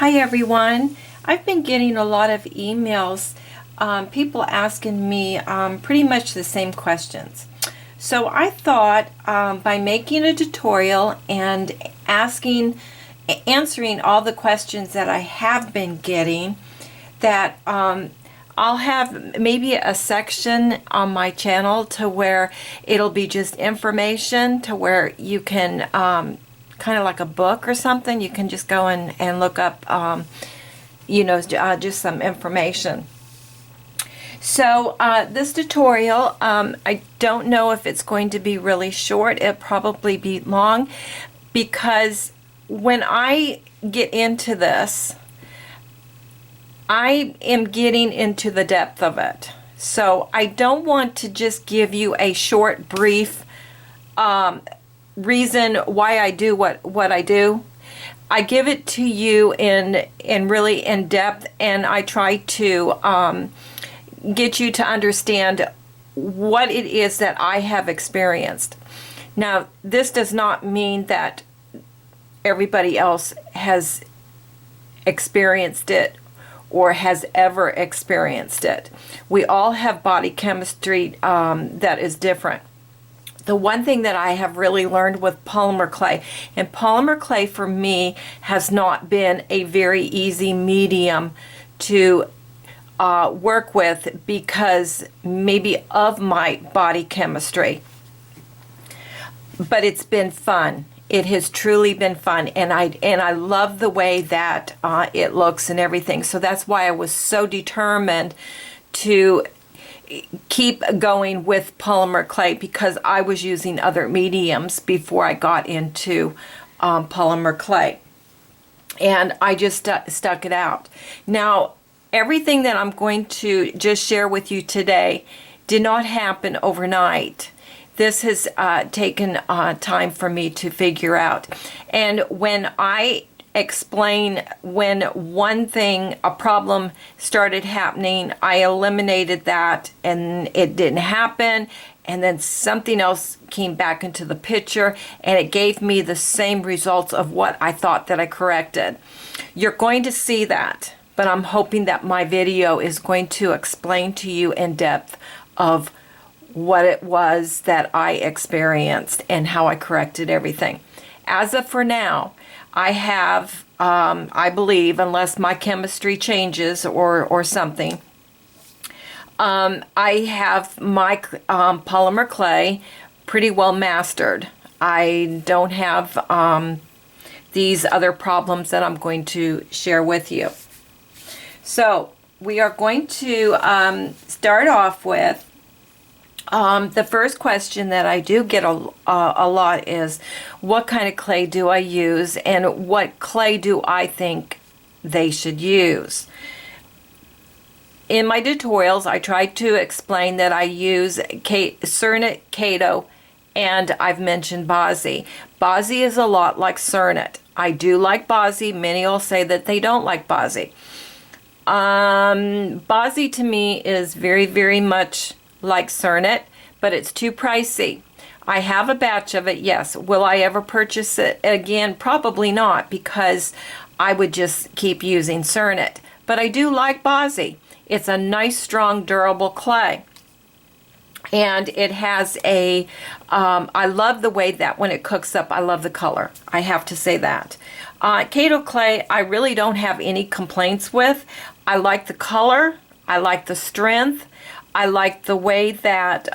Hi everyone. I've been getting a lot of emails, people asking me pretty much the same questions. So I thought by making a tutorial and answering all the questions that I have been getting, that I'll have maybe a section on my channel to where it'll be just information to where you can kind of like a book or something. You can just go and look up, just some information. So this tutorial, I don't know if it's going to be really short. It'll probably be long because when I get into this, I am getting into the depth of it. So I don't want to just give you a short, brief reason why I do what I do. I give it to you in really in depth, and I try to get you to understand what it is that I have experienced. Now, this does not mean that everybody else has experienced it or has ever experienced it. We all have body chemistry that is different. The one thing that I have really learned with polymer clay, and polymer clay for me has not been a very easy medium to work with because maybe of my body chemistry. But it's been fun. It has truly been fun, and I love the way that it looks and everything. So that's why I was so determined to keep going with polymer clay, because I was using other mediums before I got into polymer clay, and I just stuck it out. Now, everything that I'm going to just share with you today did not happen overnight. This has taken time for me to figure out. And when I explain when a problem started happening, I eliminated that and it didn't happen, and then something else came back into the picture and it gave me the same results of what I thought that I corrected. You're going to see that, but I'm hoping that my video is going to explain to you in depth of what it was that I experienced and how I corrected everything. As of for now, I have, I believe, unless my chemistry changes or something, I have my polymer clay pretty well mastered. I don't have these other problems that I'm going to share with you. So we are going to start off with the first question that I do get a lot is, what kind of clay do I use, and what clay do I think they should use? In my tutorials, I try to explain that I use Cernit, Kato, and I've mentioned Bozzy. Bozzy is a lot like Cernit. I do like Bozzy. Many will say that they don't like Bozzy. Bozzy to me is very, very much like Cernit, but it's too pricey. I have a batch of it, yes. Will I ever purchase it again? Probably not, because I would just keep using Cernit. But I do like Bozzy. It's a nice, strong, durable clay. And it has a, I love the way that when it cooks up, I love the color. I have to say that. Kato clay, I really don't have any complaints with. I like the color. I like the strength. I like the way that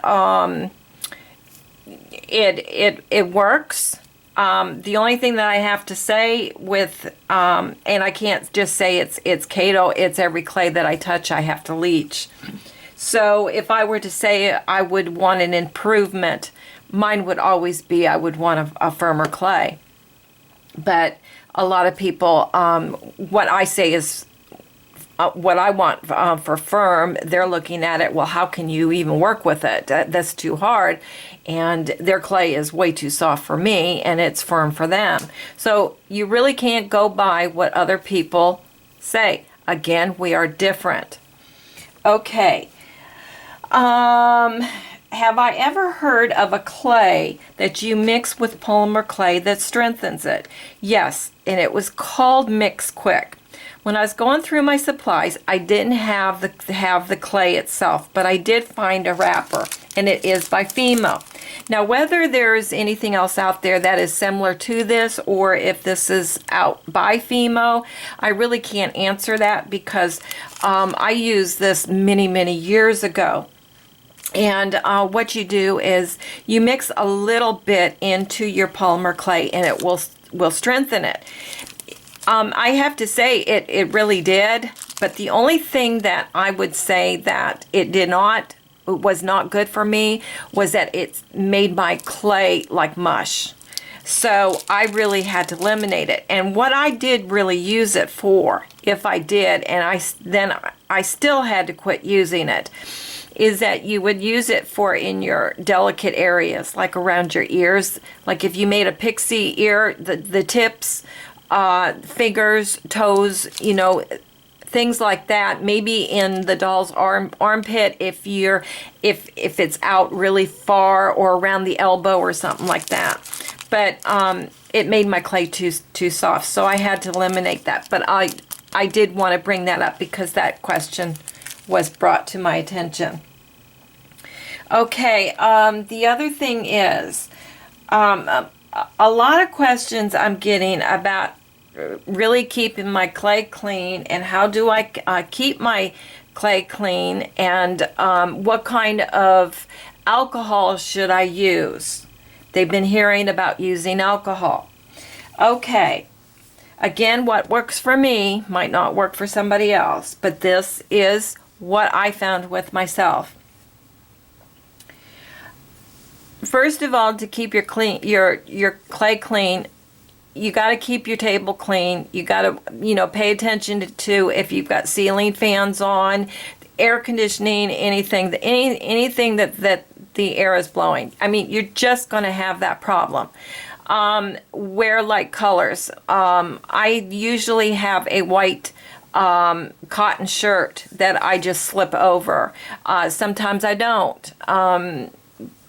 it works. The only thing that I have to say with, and I can't just say it's Kato, it's every clay that I touch I have to leach. So if I were to say I would want an improvement, mine would always be I would want a firmer clay. But a lot of people, what I say is, what I want for firm, they're looking at it, well, how can you even work with it? That's too hard. And their clay is way too soft for me, and it's firm for them. So you really can't go by what other people say. Again, we are different. Okay. Have I ever heard of a clay that you mix with polymer clay that strengthens it? Yes, and it was called Mix Quick. When I was going through my supplies, I didn't have the clay itself, but I did find a wrapper, and it is by Fimo. Now, whether there's anything else out there that is similar to this, or if this is out by Fimo, I really can't answer that, because I used this many, many years ago. And what you do is you mix a little bit into your polymer clay, and it will strengthen it. I have to say it really did, but the only thing that I would say that it was not good for me was that it made my clay like mush. So I really had to eliminate it. And what I did really use it for, if I did, and I still had to quit using it, is that you would use it for in your delicate areas, like around your ears. Like if you made a pixie ear, the tips, fingers, toes, things like that. Maybe in the doll's armpit if it's out really far, or around the elbow or something like that. But it made my clay too soft, so I had to eliminate that. But I did want to bring that up because that question was brought to my attention. Okay, the other thing is, a lot of questions I'm getting about really keeping my clay clean, and how do I keep my clay clean, and what kind of alcohol should I use? They've been hearing about using alcohol. Okay, again, what works for me might not work for somebody else, but this is what I found with myself. First of all, to keep your clay clean, you got to keep your table clean. You got to, pay attention to if you've got ceiling fans on, air conditioning, anything that the air is blowing. I mean, you're just going to have that problem. Wear light colors. I usually have a white cotton shirt that I just slip over. Sometimes I don't.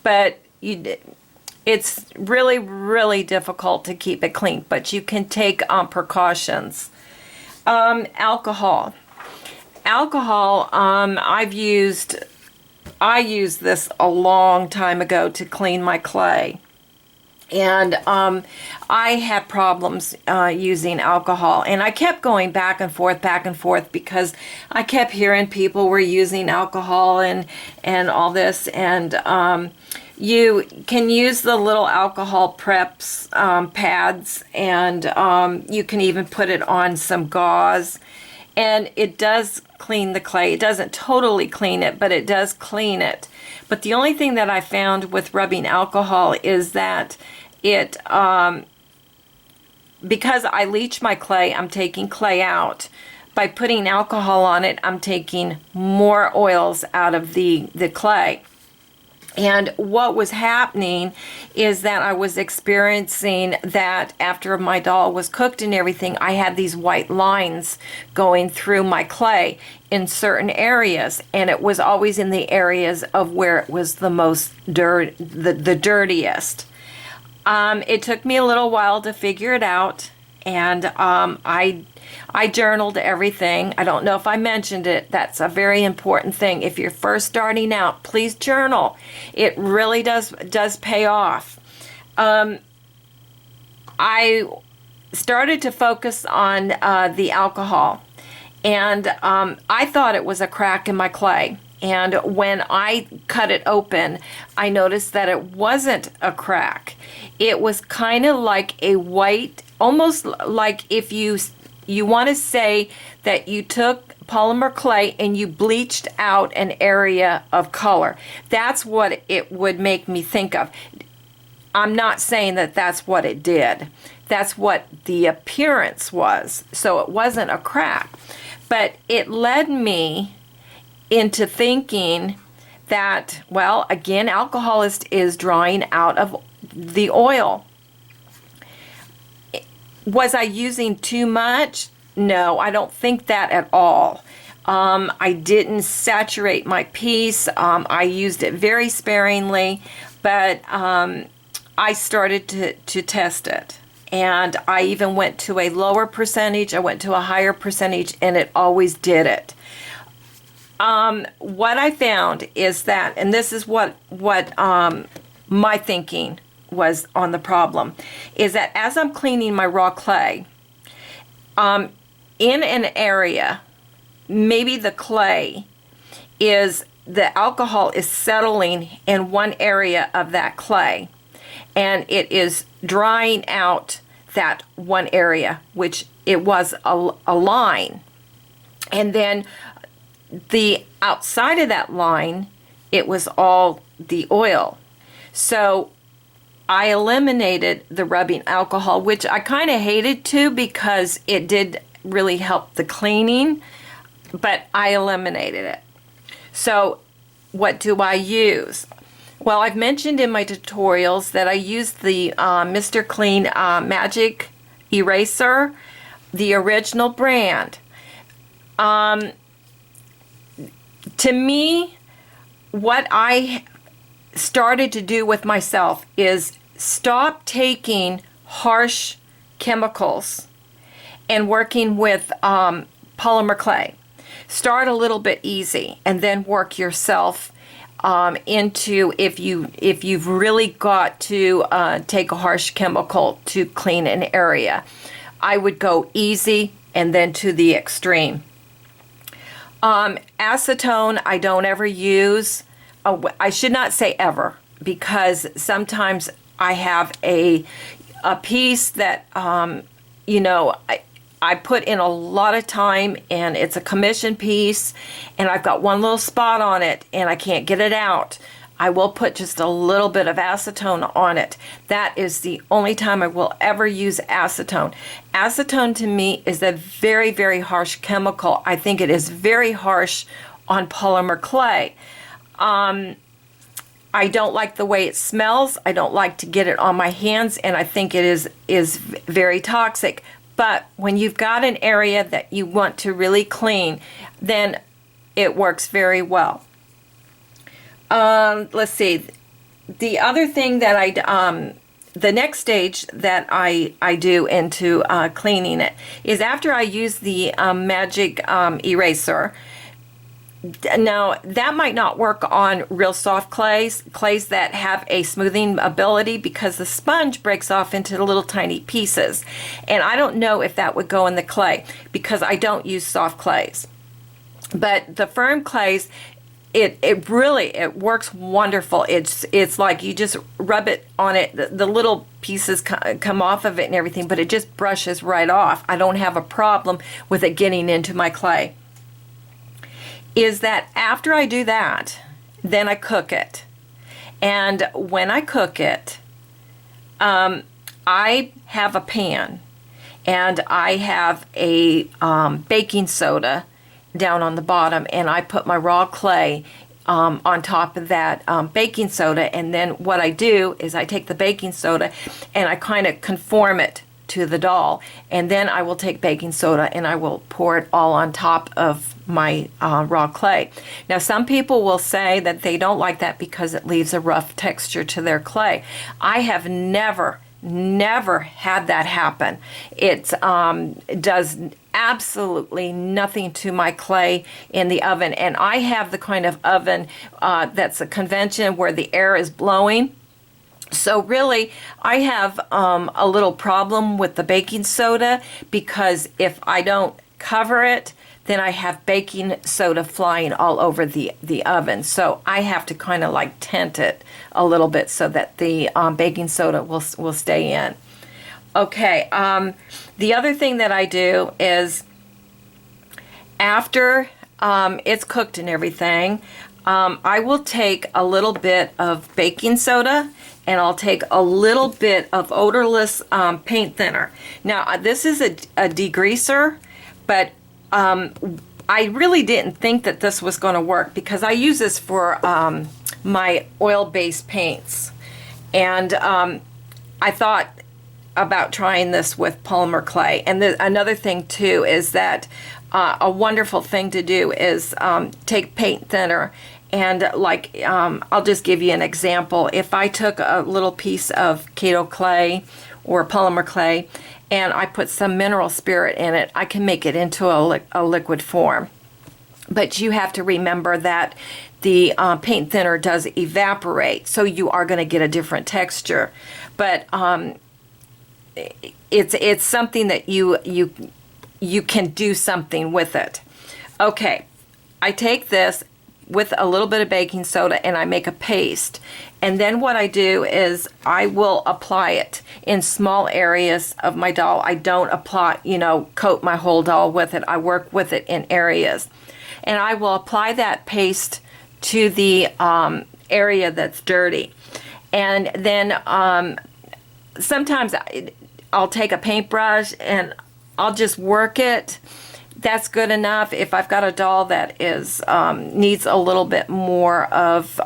But it's really, really difficult to keep it clean, but you can take precautions. Alcohol. I used this a long time ago to clean my clay. And I had problems using alcohol, and I kept going back and forth, because I kept hearing people were using alcohol and all this. And you can use the little alcohol preps pads, and you can even put it on some gauze, and it does clean the clay. It doesn't totally clean it, but it does clean it. But the only thing that I found with rubbing alcohol is that it, because I leach my clay, I'm taking clay out. By putting alcohol on it, I'm taking more oils out of the clay. And what was happening is that I was experiencing that after my doll was cooked and everything, I had these white lines going through my clay in certain areas, and it was always in the areas of where it was the most the dirtiest. It took me a little while to figure it out, and I journaled everything. I don't know if I mentioned it. That's a very important thing. If you're first starting out, please journal. It really does pay off. I started to focus on the alcohol, and I thought it was a crack in my clay. And when I cut it open, I noticed that it wasn't a crack. It was kind of like a white, almost like if you want to say that you took polymer clay and you bleached out an area of color. That's what it would make me think of. I'm not saying that that's what it did. That's what the appearance was. So it wasn't a crack. But it led me into thinking that, well, again, alcohol is drawing out of the oil. Was I using too much? No, I don't think that at all. I didn't saturate my piece. I used it very sparingly, but I started to test it. and I even went to a lower percentage, I went to a higher percentage, and it always did it. What I found is that, and this is what my thinking was on the problem, is that as I'm cleaning my raw clay, in an area, maybe the clay the alcohol is settling in one area of that clay, and it is drying out that one area, which it was a line. And then the outside of that line, it was all the oil. So I eliminated the rubbing alcohol, which I kind of hated to because it did really help the cleaning, but I eliminated it. So what do I use? Well, I've mentioned in my tutorials that I use the Mr. Clean Magic Eraser, the original brand. To me, what I started to do with myself is stop taking harsh chemicals and working with polymer clay. Start a little bit easy and then work yourself into if you've really got to take a harsh chemical to clean an area. I would go easy and then to the extreme. Acetone I don't ever use. I should not say ever, because sometimes I have a piece that I put in a lot of time, and it's a commission piece, and I've got one little spot on it and I can't get it out. I will put just a little bit of acetone on it. That is the only time I will ever use acetone. Acetone to me is a very, very harsh chemical. I think it is very harsh on polymer clay. I don't like the way it smells. I don't like to get it on my hands, and I think it is very toxic. But when you've got an area that you want to really clean, then it works very well. Let's see. The other thing that the next stage that I do into cleaning it is after I use the magic eraser. Now, that might not work on real soft clays that have a smoothing ability, because the sponge breaks off into little tiny pieces. And I don't know if that would go in the clay, because I don't use soft clays. But the firm clays, it really works wonderful. It's like you just rub it on it, the little pieces come off of it and everything, but it just brushes right off. I don't have a problem with it getting into my clay. Is that after I do that, then I cook it. And when I cook it, I have a pan, and I have a baking soda down on the bottom, and I put my raw clay on top of that baking soda. And then what I do is I take the baking soda and I kind of conform it to the doll, and then I will take baking soda and I will pour it all on top of my raw clay. Now, some people will say that they don't like that because it leaves a rough texture to their clay. I have never had that happen. It does absolutely nothing to my clay in the oven, and I have the kind of oven that's a convention where the air is blowing. So really, I have a little problem with the baking soda, because if I don't cover it, then I have baking soda flying all over the oven. So I have to kind of like tent it a little bit so that the baking soda will stay in. Okay, the other thing that I do is after it's cooked and everything, I will take a little bit of baking soda, and I'll take a little bit of odorless paint thinner. Now, this is a degreaser, but I really didn't think that this was going to work, because I use this for my oil-based paints. And I thought about trying this with polymer clay. And another thing, too, is that a wonderful thing to do is take paint thinner And like, I'll just give you an example. If I took a little piece of Kato clay or polymer clay and I put some mineral spirit in it, I can make it into a liquid form. But you have to remember that the paint thinner does evaporate, so you are going to get a different texture. But it's something that you can do something with it. Okay, I take this with a little bit of baking soda and I make a paste. And then what I do is I will apply it in small areas of my doll. I don't apply, coat my whole doll with it. I work with it in areas. And I will apply that paste to the area that's dirty. And then sometimes I'll take a paintbrush and I'll just work it. That's good enough. If I've got a doll that is needs a little bit more of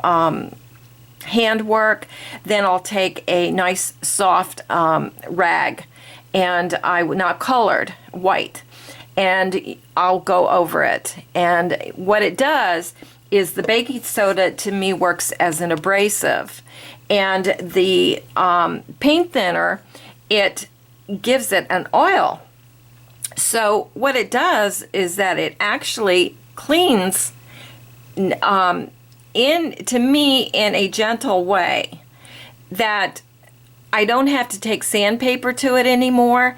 handwork, then I'll take a nice soft rag, and not colored, white, and I'll go over it. And what it does is the baking soda to me works as an abrasive, and the paint thinner, it gives it an oil. So what it does is that it actually cleans to me in a gentle way, that I don't have to take sandpaper to it anymore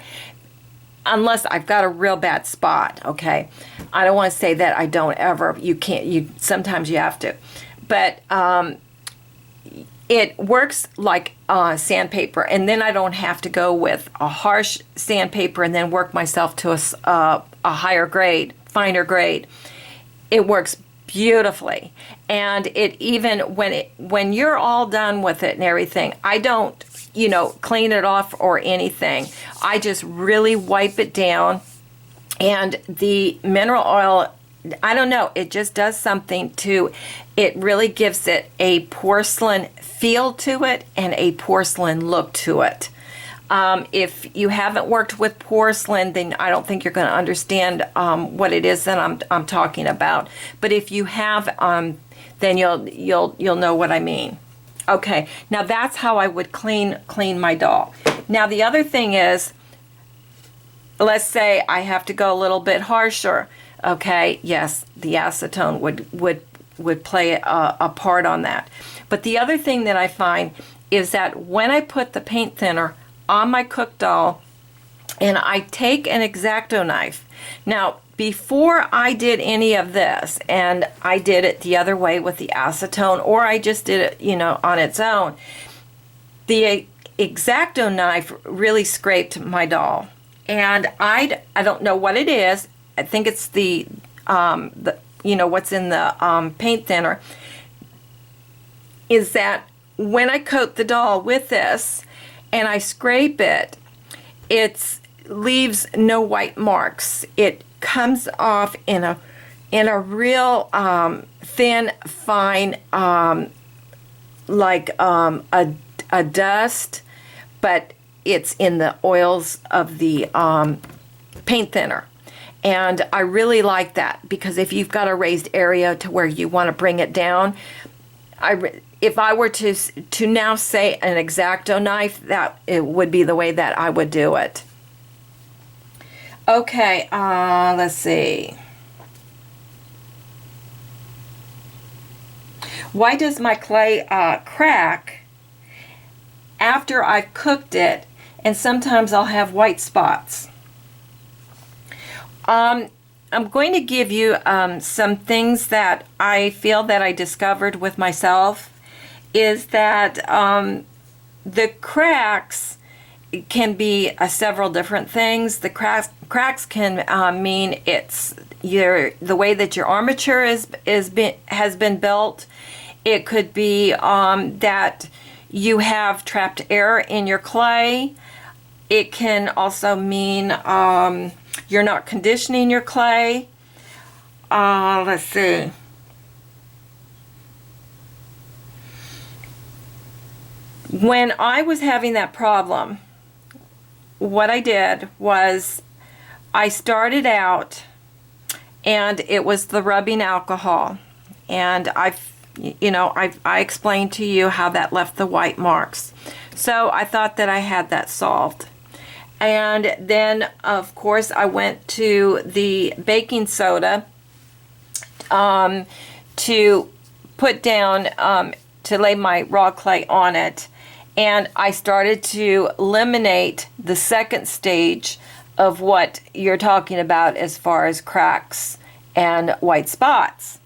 unless I've got a real bad spot, okay? I don't want to say that I don't ever. Sometimes you have to. But it works like sandpaper, and then I don't have to go with a harsh sandpaper and then work myself to a higher grade, finer grade. It works beautifully, and it even when you're all done with it and everything, I don't clean it off or anything. I just really wipe it down, and the mineral oil, I don't know, it just does something to it. Really gives it a porcelain feel to it and a porcelain look to it. If you haven't worked with porcelain, then I don't think you're going to understand what it is that I'm talking about. But if you have, then you'll know what I mean. Okay, now that's how I would clean my doll. Now the other thing is, let's say I have to go a little bit harsher. Okay, yes, the acetone would play a part on that. But the other thing that I find is that when I put the paint thinner on my cook doll and I take an X-Acto knife, now before I did any of this, and I did it the other way with the acetone, or I just did it on its own, the X-Acto knife really scraped my doll, and I don't know what it is. I think it's the what's in the paint thinner, is that when I coat the doll with this and I scrape it, it leaves no white marks. It comes off in a real thin, fine, like a dust, but it's in the oils of the paint thinner. And I really like that, because if you've got a raised area to where you want to bring it down, if I were to now say an X-Acto knife, that it would be the way that I would do it. Okay, let's see. Why does my clay crack after I've cooked it, and sometimes I'll have white spots? I'm going to give you some things that I feel that I discovered with myself, is that the cracks can be several different things. The cracks can mean it's the way that your armature has been built. It could be that you have trapped air in your clay. It can also mean you're not conditioning your clay. Let's see. When I was having that problem, what I did was I started out, and it was the rubbing alcohol, and I You know, I explained to you how that left the white marks. So I thought that I had that solved. And then, of course, I went to the baking soda to put down, to lay my raw clay on it. And I started to eliminate the second stage of what you're talking about as far as cracks and white spots.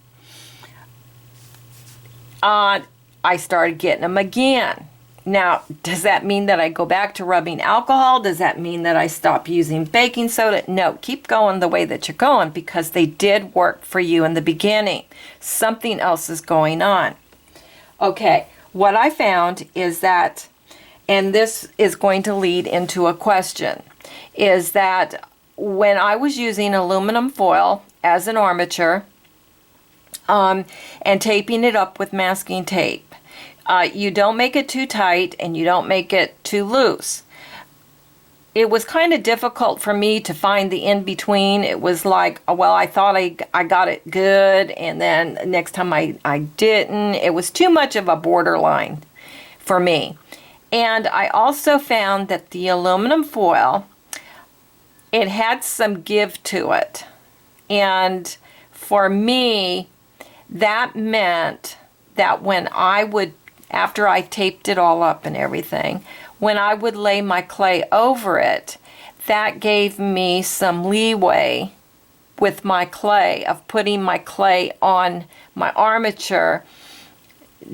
I started getting them again. Now, does that mean that I go back to rubbing alcohol? Does that mean that I stop using baking soda? No, keep going the way that you're going, because they did work for you in the beginning. Something else is going on. Okay, what I found is that, and this is going to lead into a question, is that when I was using aluminum foil as an armature and taping it up with masking tape, you don't make it too tight and you don't make it too loose. It was kind of difficult for me to find the in-between. It was like, well, I thought I got it good, and then next time I didn't. It was too much of a borderline for me. And I also found that the aluminum foil, it had some give to it. And for me, that meant that when I would, after I taped it all up and everything, when I would lay my clay over it, that gave me some leeway with my clay, of putting my clay on my armature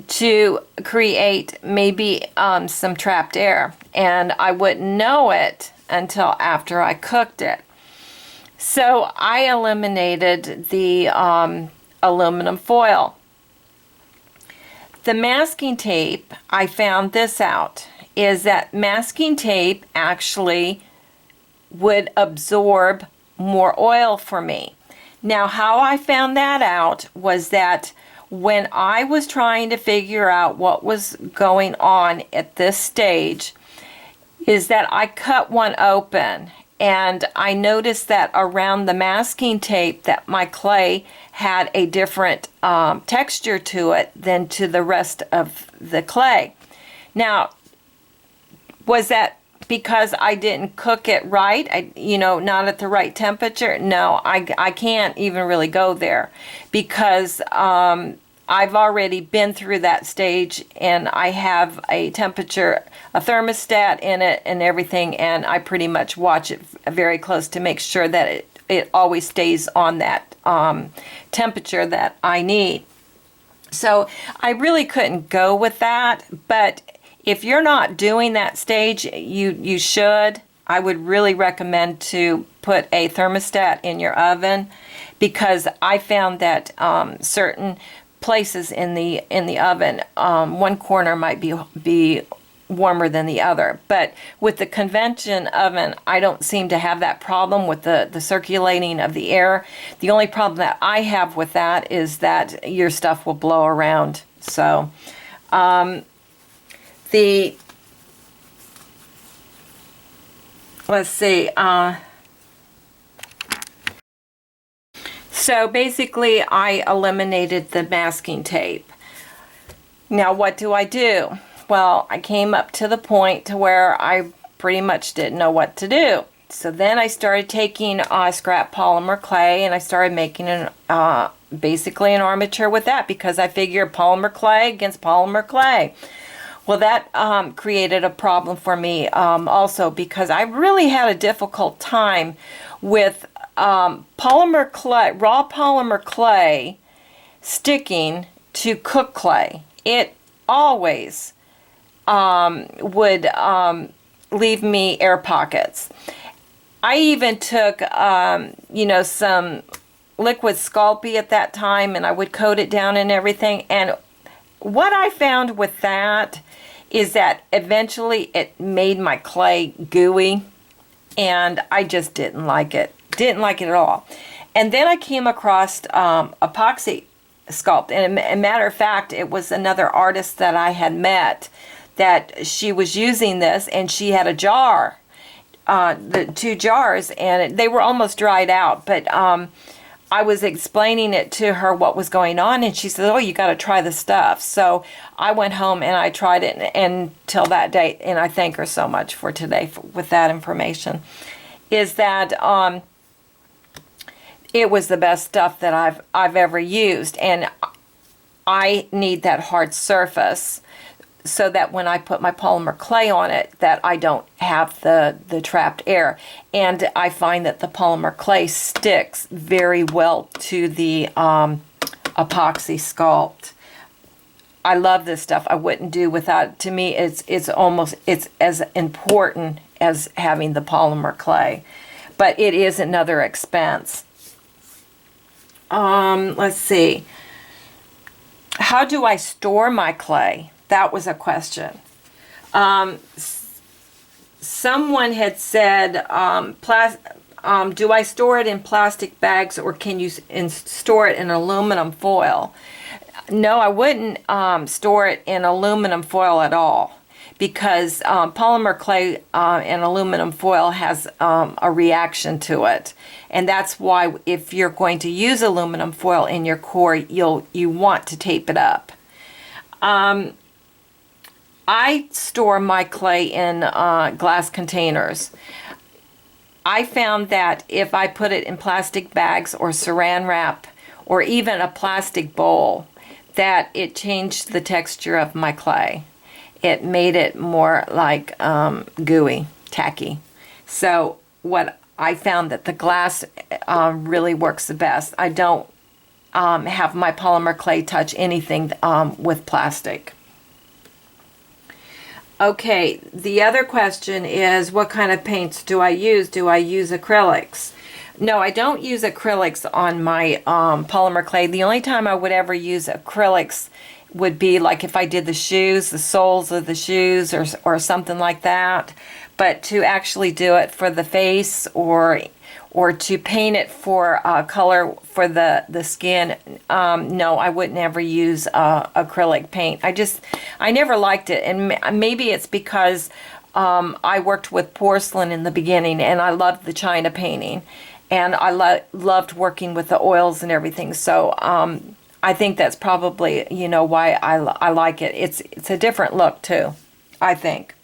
to create maybe some trapped air. And I wouldn't know it until after I cooked it. So I eliminated the aluminum foil. The masking tape, I found this out, is that masking tape actually would absorb more oil for me. Now, how I found that out was that when I was trying to figure out what was going on at this stage, is that I cut one open, and I noticed that around the masking tape that my clay had a different texture to it than to the rest of the clay. Now, was that because I didn't cook it right, not at the right temperature? No, I can't even really go there, because I've already been through that stage, and I have a temperature, a thermostat in it and everything, and I pretty much watch it very close to make sure that it always stays on that temperature that I need. So I really couldn't go with that, but if you're not doing that stage, you should. I would really recommend to put a thermostat in your oven, because I found that certain places in the oven, one corner might be warmer than the other. But with the convection oven, I don't seem to have that problem with the circulating of the air. The only problem that I have with that is that your stuff will blow around. So let's see, so basically I eliminated the masking tape. Now what do I do? Well, I came up to the point to where I pretty much didn't know what to do. So then I started taking scrap polymer clay, and I started making basically an armature with that, because I figured polymer clay against polymer clay. Well, that created a problem for me also, because I really had a difficult time with polymer clay, raw polymer clay sticking to cooked clay. It always would leave me air pockets. I even took, some liquid Sculpey at that time, and I would coat it down and everything. And what I found with that is that eventually it made my clay gooey, and I just didn't like it. Didn't like it at all. And then I came across epoxy sculpt, and a matter of fact, it was another artist that I had met that she was using this, and she had a jar, the 2 jars, and they were almost dried out, but I was explaining it to her what was going on, and she said, "Oh, you got to try the stuff." So I went home and I tried it, and till that date, and I thank her so much for today with that information, is that it was the best stuff that I've ever used, and I need that hard surface so that when I put my polymer clay on it, that I don't have the trapped air. And I find that the polymer clay sticks very well to the epoxy sculpt. I love this stuff. I wouldn't do without it. To me, it's as important as having the polymer clay, but it is another expense. Let's see. How do I store my clay? That was a question. Someone had said, do I store it in plastic bags, or can you store it in aluminum foil? No, I wouldn't store it in aluminum foil at all, because polymer clay and aluminum foil has a reaction to it. And that's why if you're going to use aluminum foil in your core, you want to tape it up. I store my clay in glass containers. I found that if I put it in plastic bags or saran wrap or even a plastic bowl, that it changed the texture of my clay. It made it more like gooey, tacky. So what I found that the glass really works the best. I don't have my polymer clay touch anything with plastic. Okay, the other question is, what kind of paints do I use? Do I use acrylics? No, I don't use acrylics on my polymer clay. The only time I would ever use acrylics would be like if I did the shoes, the soles of the shoes, or something like that. But to actually do it for the face or to paint it for color for the skin, no, I would never use acrylic paint. I never liked it, and maybe it's because I worked with porcelain in the beginning, and I loved the china painting, and I loved working with the oils and everything. So I think that's probably why I like it. It's a different look too, I think.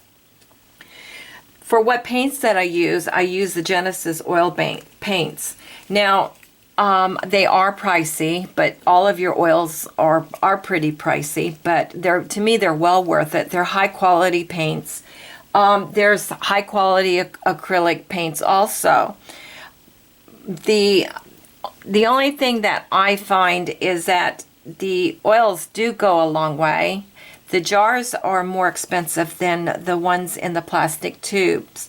For what paints that I use the Genesis oil paints. Now, they are pricey, but all of your oils are pretty pricey, but to me they're well worth it. They're high quality paints. There's high quality acrylic paints also. The only thing that I find is that the oils do go a long way. The jars are more expensive than the ones in the plastic tubes.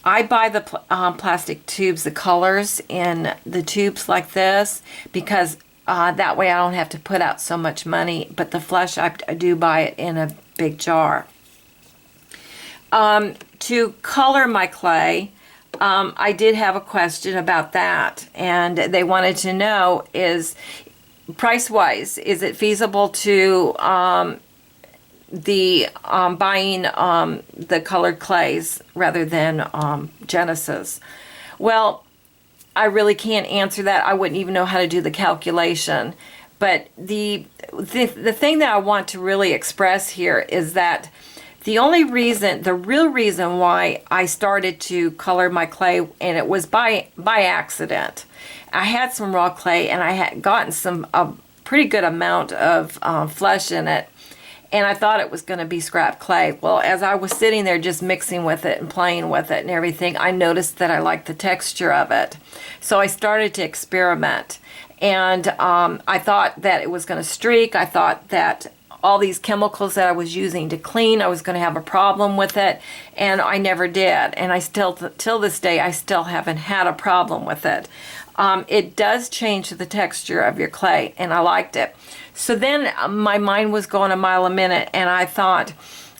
I buy the plastic tubes, the colors in the tubes like this, because that way I don't have to put out so much money. But the flesh, I do buy it in a big jar. To color my clay, I did have a question about that, and they wanted to know, is price-wise, is it feasible to buying the colored clays rather than Genesis? Well, I really can't answer that. I wouldn't even know how to do the calculation. But the thing that I want to really express here is that the real reason why I started to color my clay, and it was by accident. I had some raw clay, and I had gotten a pretty good amount of flesh in it, and I thought it was going to be scrap clay. Well, as I was sitting there just mixing with it and playing with it and everything, I noticed that I liked the texture of it. So I started to experiment, and I thought that it was going to streak. I thought that all these chemicals that I was using to clean, I was going to have a problem with it, and I never did. And I still, till this day, I still haven't had a problem with it. It does change the texture of your clay, and I liked it. So then my mind was going a mile a minute, and I thought,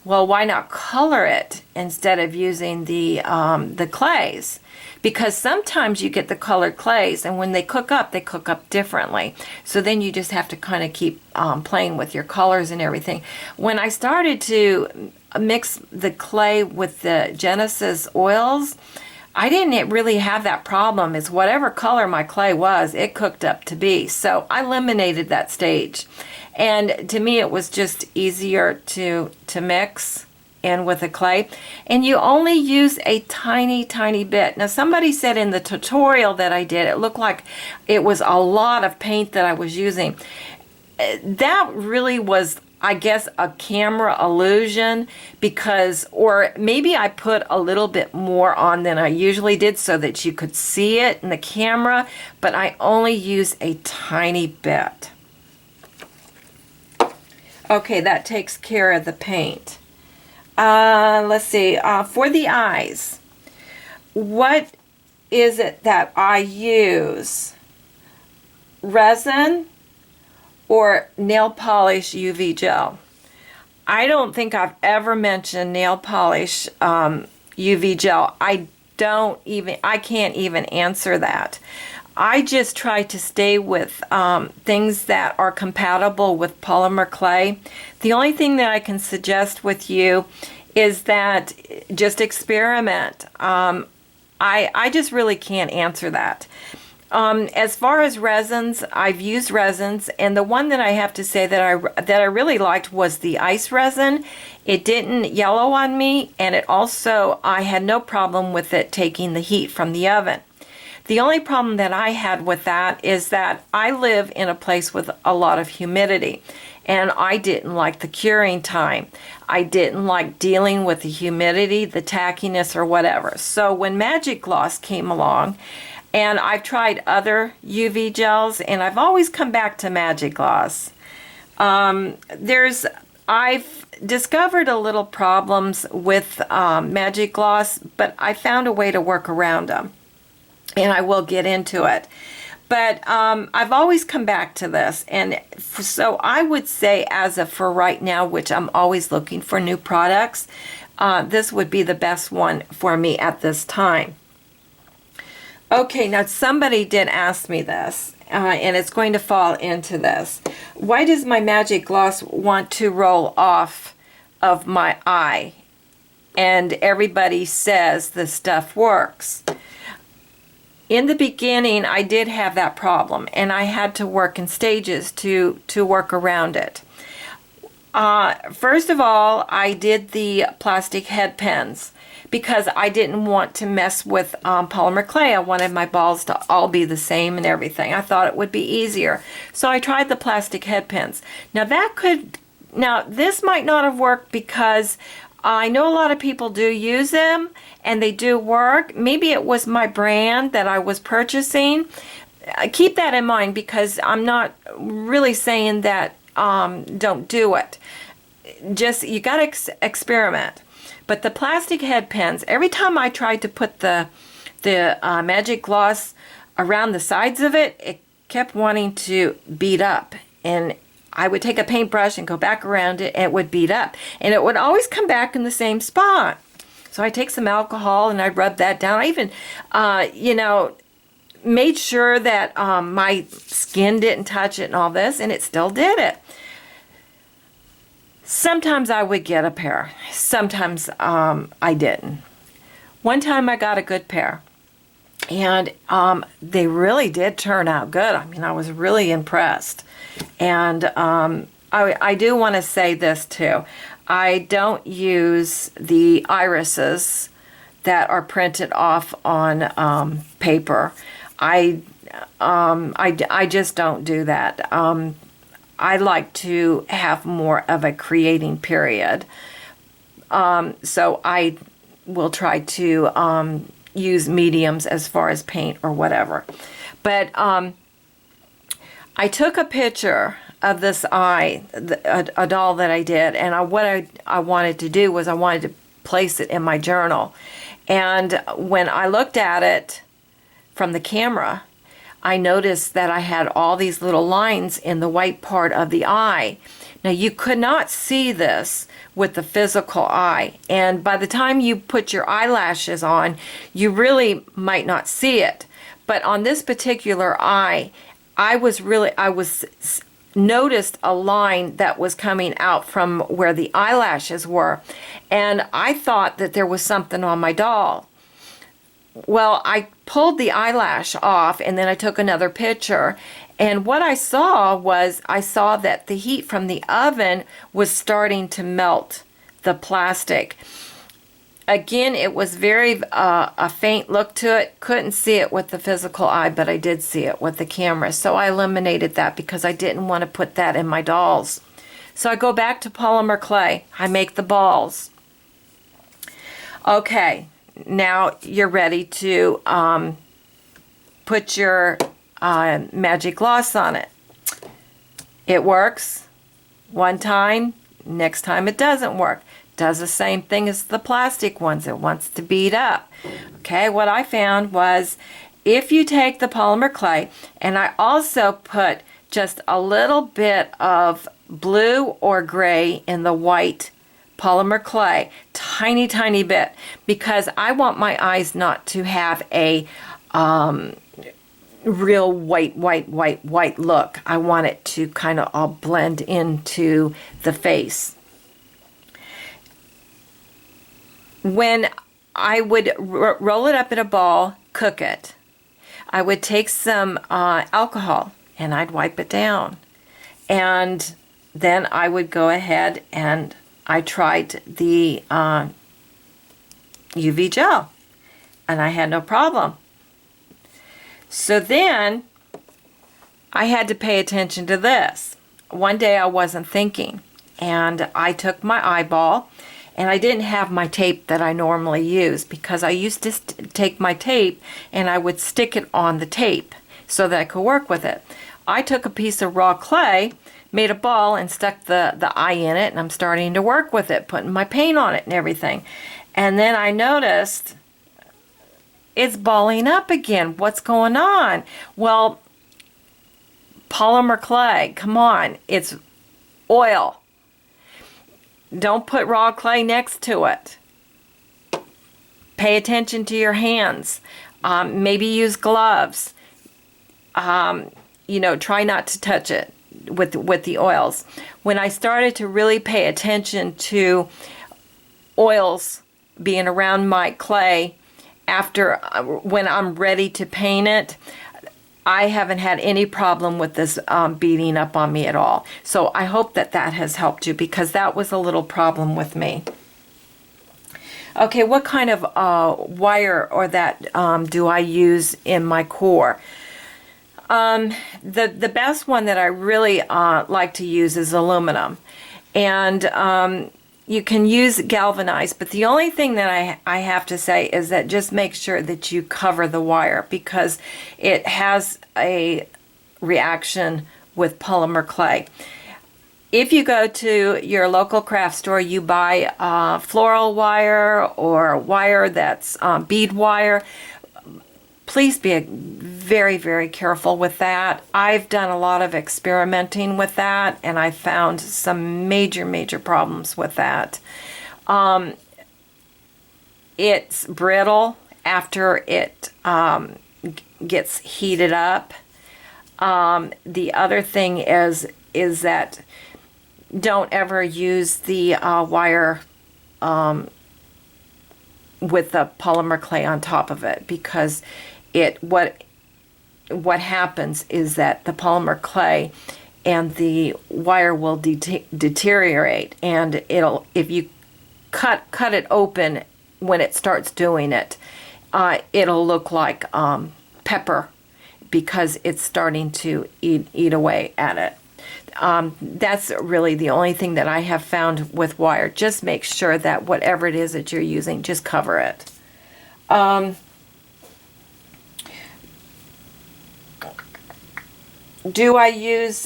well, why not color it instead of using the clays? Because sometimes you get the colored clays, and when they cook up differently. So then you just have to kind of keep playing with your colors and everything. When I started to mix the clay with the Genesis oils, I didn't really have that problem. Is whatever color my clay was, it cooked up to be. So I eliminated that stage. And to me, it was just easier to mix in with the clay. And you only use a tiny, tiny bit. Now, somebody said in the tutorial that I did, it looked like it was a lot of paint that I was using. That really was, I guess, a camera illusion, because, or maybe I put a little bit more on than I usually did so that you could see it in the camera, but I only use a tiny bit. Okay, that takes care of the paint. Let's see, for the eyes, what is it that I use? Resin or nail polish UV gel? I don't think I've ever mentioned nail polish UV gel. I can't even answer that. I just try to stay with things that are compatible with polymer clay. The only thing that I can suggest with you is that just experiment. I just really can't answer that. As far as resins, I've used resins, and the one that I have to say that I really liked was the ice resin. It didn't yellow on me, and it also, I had no problem with it taking the heat from the oven. The only problem that I had with that is that I live in a place with a lot of humidity, and I didn't like the curing time. I didn't like dealing with the humidity, the tackiness, or whatever. So when Magic Gloss came along, and I've tried other UV gels, and I've always come back to Magic Gloss. I've discovered a little problems with Magic Gloss, but I found a way to work around them, and I will get into it. But I've always come back to this, and so I would say, as of for right now, which I'm always looking for new products, this would be the best one for me at this time. Okay, now somebody did ask me this, and it's going to fall into this. Why does my Magic Gloss want to roll off of my eye? And everybody says the stuff works. In the beginning, I did have that problem, and I had to work in stages to work around it. First of all, I did the plastic head pens because I didn't want to mess with polymer clay. I wanted my balls to all be the same and everything. I thought it would be easier. So I tried the plastic head pens. Now this might not have worked because I know a lot of people do use them and they do work. Maybe it was my brand that I was purchasing. Keep that in mind, because I'm not really saying that don't do it. Just, you got to experiment. But the plastic head pens, every time I tried to put the Magic Gloss around the sides of it, it kept wanting to bead up. And I would take a paintbrush and go back around it, and it would bead up. And it would always come back in the same spot. So I take some alcohol and I rub that down. I even, made sure that my skin didn't touch it and all this, and it still did it. Sometimes I would get a pair. Sometimes I didn't. One time I got a good pair, and they really did turn out good. I mean, I was really impressed. And I do want to say this too. I don't use the irises that are printed off on paper. I just don't do that. I like to have more of a creating period. So I will try to use mediums as far as paint or whatever. But I took a picture of this eye, a doll that I did, and what I wanted to do was I wanted to place it in my journal. And when I looked at it from the camera, I noticed that I had all these little lines in the white part of the eye. Now, you could not see this with the physical eye, and by the time you put your eyelashes on, you really might not see it. But on this particular eye, I noticed a line that was coming out from where the eyelashes were, and I thought that there was something on my doll. Well, I pulled the eyelash off and then I took another picture. And what I saw was, I saw that the heat from the oven was starting to melt the plastic. Again, it was very a faint look to it. Couldn't see it with the physical eye, but I did see it with the camera. So I eliminated that because I didn't want to put that in my dolls. So I go back to polymer clay. I make the balls. Okay, now you're ready to put your magic gloss on it. It works one time, next time it doesn't work. Does the same thing as the plastic ones. It wants to bead up. Okay, what I found was, if you take the polymer clay, and I also put just a little bit of blue or gray in the white polymer clay, tiny bit, because I want my eyes not to have a real white look. I want it to kind of all blend into the face. When I would roll it up in a ball, cook it, I would take some alcohol and I'd wipe it down. And then I would go ahead and I tried the UV gel and I had no problem. So then I had to pay attention to this. One day I wasn't thinking and I took my eyeball, and I didn't have my tape that I normally use, because I used to take my tape and I would stick it on the tape so that I could work with it. I took a piece of raw clay, made a ball, and stuck the eye in it, and I'm starting to work with it, putting my paint on it and everything. And then I noticed it's balling up again. What's going on? Well, polymer clay, come on, it's oil. Don't put raw clay next to it. Pay attention to your hands. Maybe use gloves. You know, try not to touch it with the oils. When I started to really pay attention to oils being around my clay after, when I'm ready to paint it, I haven't had any problem with this beading up on me at all. So I hope that that has helped you, because that was a little problem with me. Okay, what kind of wire or that do I use in my core? The best one that I really like to use is aluminum. And you can use galvanized, but the only thing that I have to say is that just make sure that you cover the wire, because it has a reaction with polymer clay. If you go to your local craft store, you buy floral wire or wire that's bead wire, please be very careful with that. I've done a lot of experimenting with that, and I found some major problems with that. It's brittle after it gets heated up. The other thing is that don't ever use the wire with the polymer clay on top of it, because what happens is that the polymer clay and the wire will deteriorate, and if you cut it open when it starts doing it, it'll look like pepper, because it's starting to eat away at it. That's really the only thing that I have found with wire. Just make sure that whatever it is that you're using, just cover it. Do I use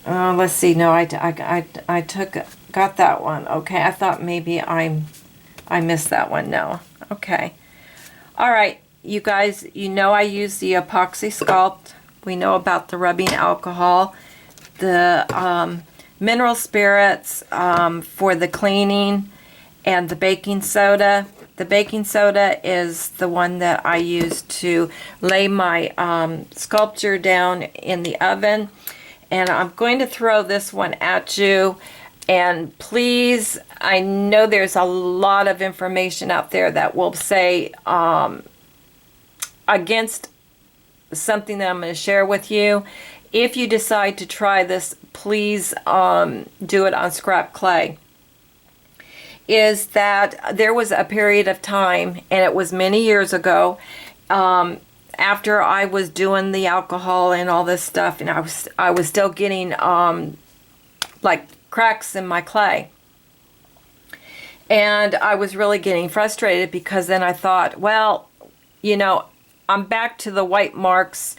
let's see, no, I got that one. Okay, I thought maybe I missed that one. No. Okay. All right, you guys, you know I use the epoxy sculpt. We know about the rubbing alcohol, the mineral spirits for the cleaning, and the baking soda. The baking soda is the one that I use to lay my sculpture down in the oven. And I'm going to throw this one at you. And please, I know there's a lot of information out there that will say against something that I'm going to share with you. If you decide to try this, please do it on scrap clay. Is that there was a period of time, and it was many years ago, after I was doing the alcohol and all this stuff, and I was still getting like cracks in my clay. And I was really getting frustrated, because then I thought, well, you know, I'm back to the white marks.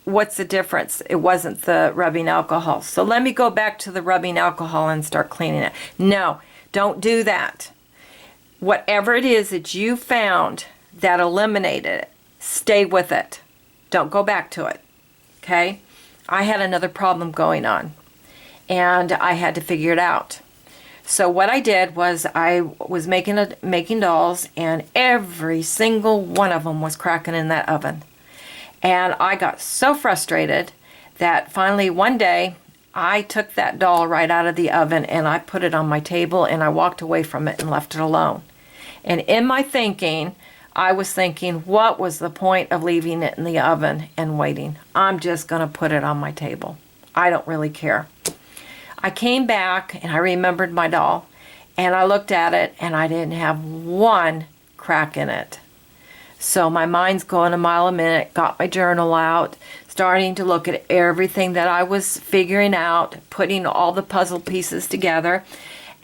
What's the difference? It wasn't the rubbing alcohol. So let me go back to the rubbing alcohol and start cleaning it. No, don't do that. Whatever it is that you found that eliminated it, stay with it. Don't go back to it. Okay? I had another problem going on, and I had to figure it out. So what I did was I was making dolls, and every single one of them was cracking in that oven. And I got so frustrated that finally one day I took that doll right out of the oven and I put it on my table, and I walked away from it and left it alone. And in my thinking, I was thinking, what was the point of leaving it in the oven and waiting? I'm just going to put it on my table. I don't really care. I came back and I remembered my doll, and I looked at it, and I didn't have one crack in it. So my mind's going a mile a minute, got my journal out, starting to look at everything that I was figuring out, putting all the puzzle pieces together.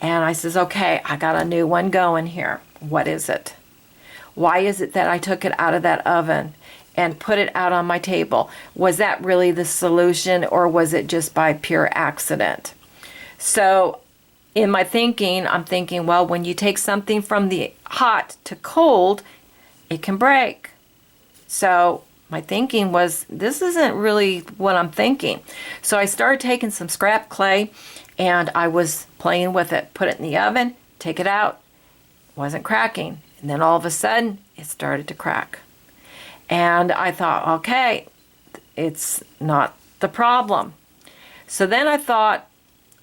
And I says, okay, I got a new one going here. What is it? Why is it that I took it out of that oven and put it out on my table? Was that really the solution, or was it just by pure accident? So in my thinking, I'm thinking, well, when you take something from the hot to cold, it can break. So my thinking was, this isn't really what I'm thinking. So I started taking some scrap clay, and I was playing with it. Put it in the oven, take it out. Wasn't cracking. And then all of a sudden, it started to crack. And I thought, okay, it's not the problem. So then I thought,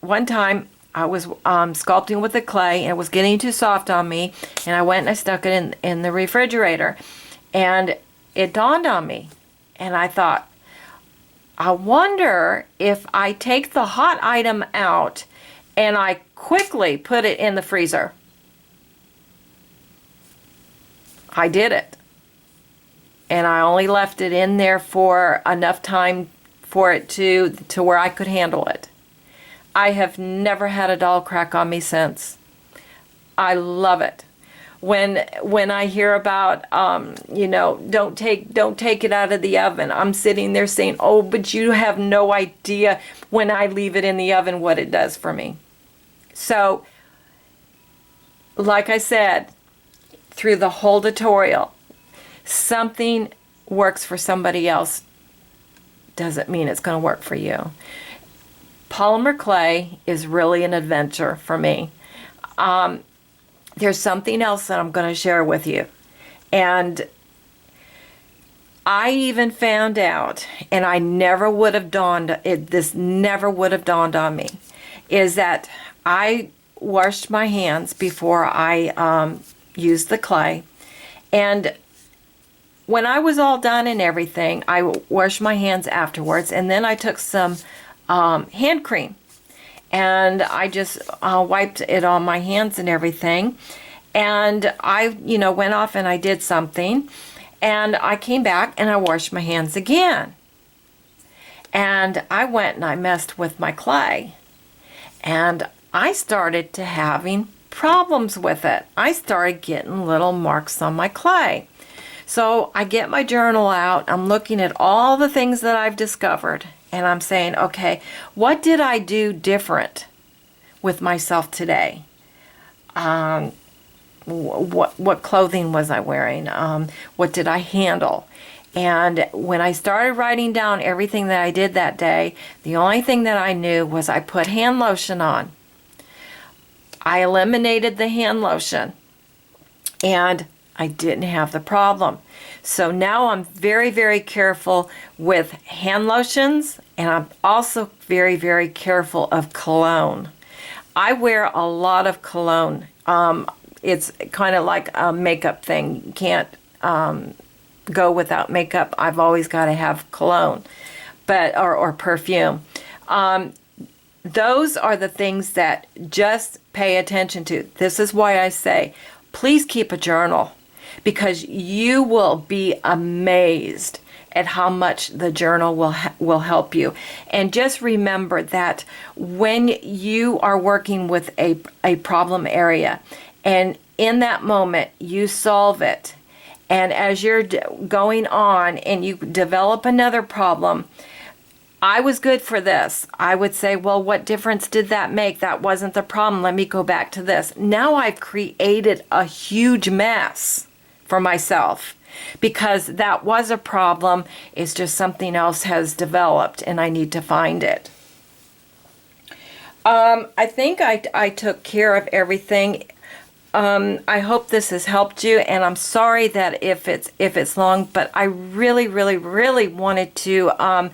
one time I was sculpting with the clay, and it was getting too soft on me, and I went and I stuck it in the refrigerator, and it dawned on me, and I thought, I wonder if I take the hot item out and I quickly put it in the freezer. I did it, and I only left it in there for enough time for it to where I could handle it. I have never had a doll crack on me since. I love it. When I hear about, you know, don't take it out of the oven, I'm sitting there saying, oh, but you have no idea when I leave it in the oven what it does for me. So, like I said, through the whole tutorial, something works for somebody else doesn't mean it's going to work for you. Polymer clay is really an adventure for me. There's something else that I'm going to share with you. And I even found out, and I never would have this never would have dawned on me, is that I washed my hands before I used the clay. And when I was all done and everything, I washed my hands afterwards, and then I took some hand cream, and I just wiped it on my hands and everything, and I went off and I did something, and I came back and I washed my hands again, and I went and I messed with my clay, and I started to having problems with it. I started getting little marks on my clay. So I get my journal out, I'm looking at all the things that I've discovered, and I'm saying, okay, what did I do different with myself today? What clothing was I wearing? What did I handle? And when I started writing down everything that I did that day, the only thing that I knew was I put hand lotion on. I eliminated the hand lotion, and I didn't have the problem. So now I'm very, very careful with hand lotions, and I'm also very, very careful of cologne. I wear a lot of cologne. It's kind of like a makeup thing. You can't go without makeup. I've always got to have cologne, but or perfume. Those are the things that just pay attention to. This is why I say, please keep a journal, because you will be amazed at how much the journal will help you. And just remember that when you are working with a problem area, and in that moment you solve it, and as you're going on and you develop another problem, I was good for this. I would say, well, what difference did that make? That wasn't the problem. Let me go back to this. Now I've created a huge mess for myself because that was a problem. It's just something else has developed and I need to find it. I think I took care of everything. I hope this has helped you, and I'm sorry that if it's long, but I really, really, really wanted to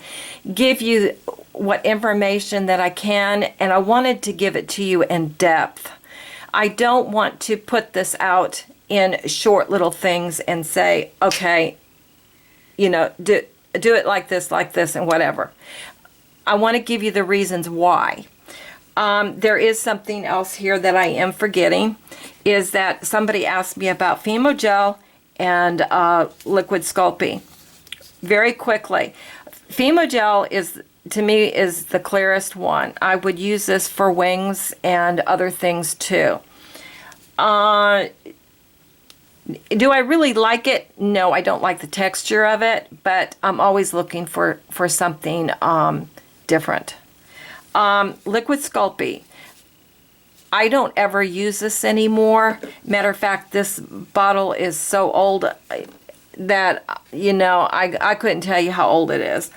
give you what information that I can, and I wanted to give it to you in depth. I don't want to put this out in short little things and say, okay, you know, do it like this, and whatever. I want to give you the reasons why. There is something else here that I am forgetting, is that somebody asked me about Femo-Gel and Liquid Sculpey. Very quickly, Femo-Gel is, to me, is the clearest one. I would use this for wings and other things too. Do I really like it? No, I don't like the texture of it, but I'm always looking for something different. Liquid Sculpey. I don't ever use this anymore. Matter of fact, this bottle is so old that, you know, I couldn't tell you how old it is.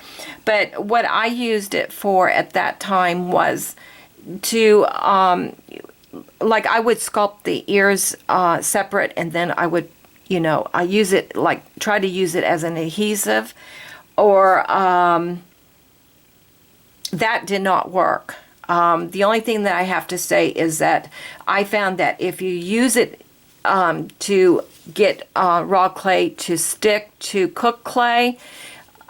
But what I used it for at that time was to, like, I would sculpt the ears separate, and then I would, you know, I use it, like, try to use it as an adhesive, or that did not work. The only thing that I have to say is that I found that if you use it to get raw clay to stick to cooked clay,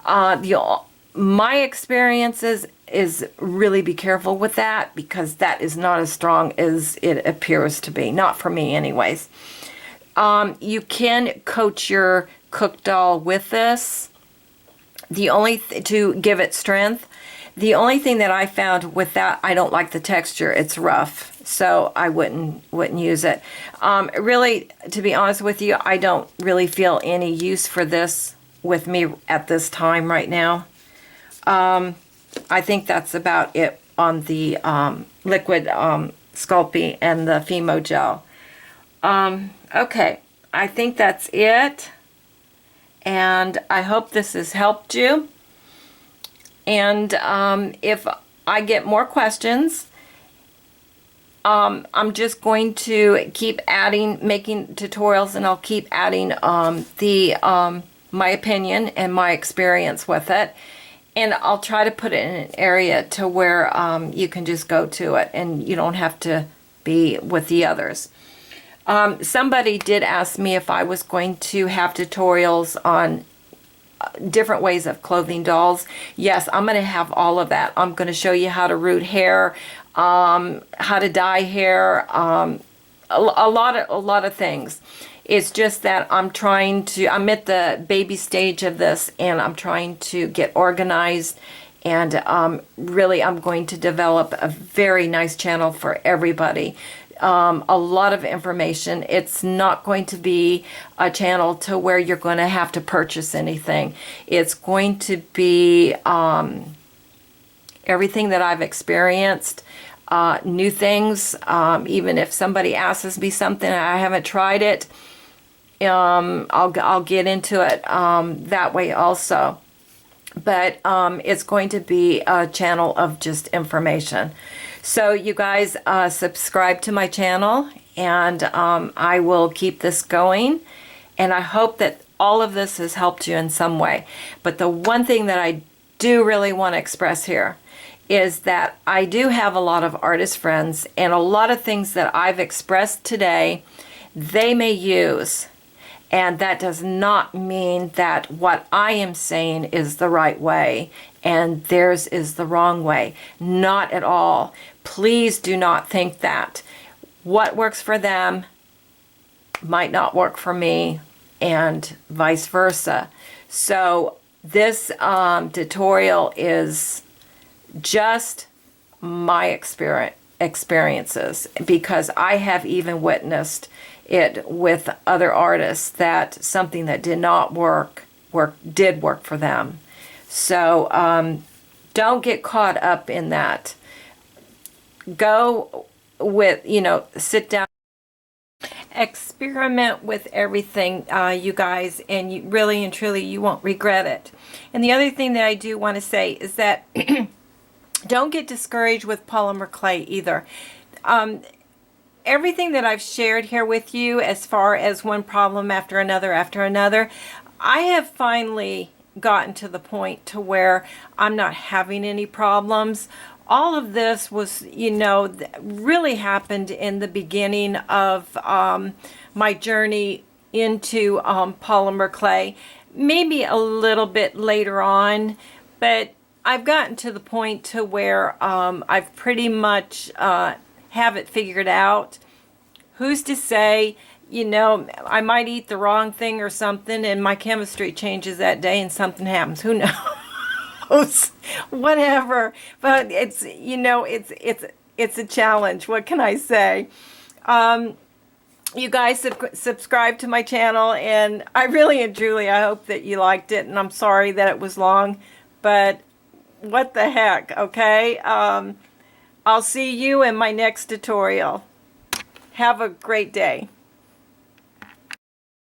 my experiences is really be careful with that, because that is not as strong as it appears to be. Not for me anyways. You can coat your cooked doll with this, to give it strength. The only thing that I found with that, I don't like the texture. It's rough, so I wouldn't use it. Really, to be honest with you, I don't really feel any use for this with me at this time right now. I think that's about it on the Liquid Sculpey and the Femo-Gel. Okay, I think that's it, and I hope this has helped you. And if I get more questions, I'm just going to keep making tutorials, and I'll keep adding my opinion and my experience with it. And I'll try to put it in an area to where you can just go to it and you don't have to be with the others. Somebody did ask me if I was going to have tutorials on different ways of clothing dolls. Yes, I'm going to have all of that. I'm going to show you how to root hair, how to dye hair, a lot of things. It's just that I'm at the baby stage of this, and I'm trying to get organized, and really I'm going to develop a very nice channel for everybody. A lot of information. It's not going to be a channel to where you're going to have to purchase anything. It's going to be everything that I've experienced, new things. Even if somebody asks me something and I haven't tried it, I'll get into it that way also. But it's going to be a channel of just information. So you guys subscribe to my channel, and I will keep this going. And I hope that all of this has helped you in some way. But the one thing that I do really want to express here is that I do have a lot of artist friends, and a lot of things that I've expressed today, they may use. And that does not mean that what I am saying is the right way and theirs is the wrong way. Not at all. Please do not think that. What works for them might not work for me, and vice versa. So this tutorial is just my experiences, because I have even witnessed it with other artists that something that did not did work for them. So don't get caught up in that. Go with, sit down, experiment with everything, you guys, and you really and truly, you won't regret it. And the other thing that I do want to say is that don't get discouraged with polymer clay either. Everything that I've shared here with you, as far as one problem after another, I have finally gotten to the point to where I'm not having any problems. All of this was, really happened in the beginning of my journey into polymer clay, maybe a little bit later on, but I've gotten to the point to where I've pretty much have it figured out. Who's to say, I might eat the wrong thing or something and my chemistry changes that day and something happens. Who knows? Whatever. But it's, it's a challenge. What can I say? You guys subscribe to my channel, and I really and truly, I hope that you liked it, and I'm sorry that it was long, but what the heck, okay? I'll see you in my next tutorial. Have a great day.